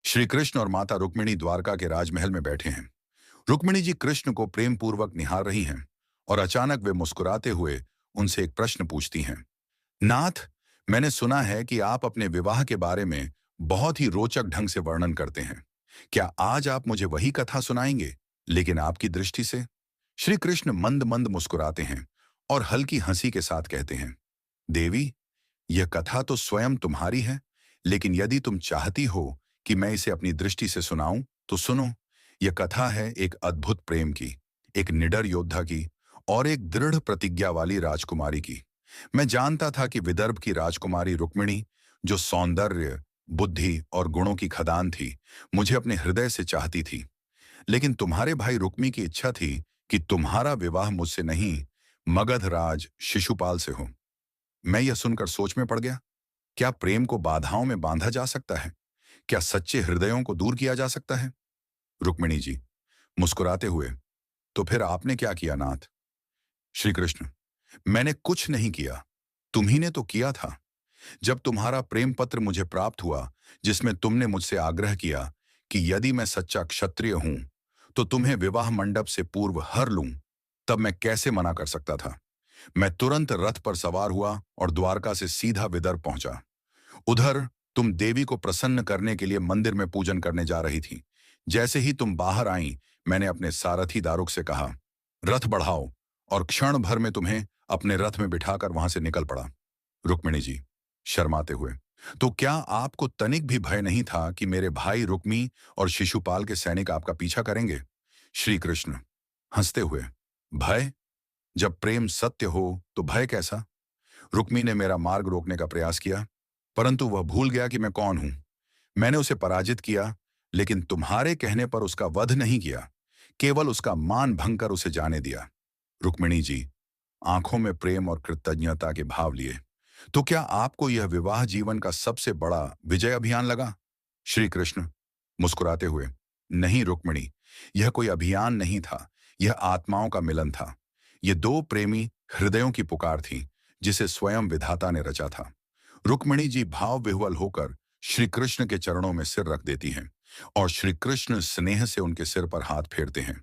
श्री कृष्ण और माता रुक्मिणी द्वारका के राजमहल में बैठे हैं। रुक्मिणी जी कृष्ण को प्रेम पूर्वक निहार रही हैं और अचानक वे मुस्कुराते हुए उनसे एक प्रश्न पूछती हैं। नाथ, मैंने सुना है कि आप अपने विवाह के बारे में बहुत ही रोचक ढंग से वर्णन करते हैं। क्या आज आप मुझे वही कथा सुनाएंगे, लेकिन आपकी दृष्टि से? श्री कृष्ण मंद मंद मुस्कुराते हैं और हल्की हंसी के साथ कहते हैं, देवी, यह कथा तो स्वयं तुम्हारी है, लेकिन यदि तुम चाहती हो कि मैं इसे अपनी दृष्टि से सुनाऊं, तो सुनो। यह कथा है एक अद्भुत प्रेम की, एक निडर योद्धा की और एक दृढ़ प्रतिज्ञा वाली राजकुमारी की। मैं जानता था कि विदर्भ की राजकुमारी रुक्मिणी, जो सौंदर्य, बुद्धि और गुणों की खदान थी, मुझे अपने हृदय से चाहती थी। लेकिन तुम्हारे भाई रुक्मी की इच्छा थी कि तुम्हारा विवाह मुझसे नहीं, मगध राज शिशुपाल से हो। मैं यह सुनकर सोच में पड़ गया। क्या प्रेम को बाधाओं में बांधा जा सकता है? क्या सच्चे हृदयों को दूर किया जा सकता है? रुक्मिणी जी मुस्कुराते हुए, तो फिर आपने क्या किया नाथ? श्री कृष्ण, मैंने कुछ नहीं किया, तुम्ही ने तो किया था। जब तुम्हारा प्रेम पत्र मुझे प्राप्त हुआ, जिसमें तुमने मुझसे आग्रह किया कि यदि मैं सच्चा क्षत्रिय हूं तो तुम्हें विवाह मंडप से पूर्व हर लूं, तब मैं कैसे मना कर सकता था? मैं तुरंत रथ पर सवार हुआ और द्वारका से सीधा विदर्भ पहुंचा। उधर तुम देवी को प्रसन्न करने के लिए मंदिर में पूजन करने जा रही थी। जैसे ही तुम बाहर आई, मैंने अपने सारथी दारुक से कहा, रथ बढ़ाओ, और क्षण भर में तुम्हें अपने रथ में बिठाकर वहां से निकल पड़ा। रुक्मिणी जी शर्माते हुए, तो क्या आपको तनिक भी भय नहीं था कि मेरे भाई रुक्मी और शिशुपाल के सैनिक आपका पीछा करेंगे? श्री कृष्ण हंसते हुए, भय? जब प्रेम सत्य हो तो भय कैसा? रुक्मी ने मेरा मार्ग रोकने का प्रयास किया, परंतु वह भूल गया कि मैं कौन हूं। मैंने उसे पराजित किया, लेकिन तुम्हारे कहने पर उसका वध नहीं किया, केवल उसका मान भंग कर उसे जाने दिया। रुक्मिणी जी आंखों में प्रेम और कृतज्ञता के भाव लिए, तो क्या आपको यह विवाह जीवन का सबसे बड़ा विजय अभियान लगा? श्री कृष्ण मुस्कुराते हुए, नहीं रुक्मिणी, यह कोई अभियान नहीं था, यह आत्माओं का मिलन था। ये दो प्रेमी हृदयों की पुकार थी, जिसे स्वयं विधाता ने रचा था। रुक्मिणी जी भाव विह्वल होकर श्री कृष्ण के चरणों में सिर रख देती हैं और श्री कृष्ण स्नेह से उनके सिर पर हाथ फेरते हैं।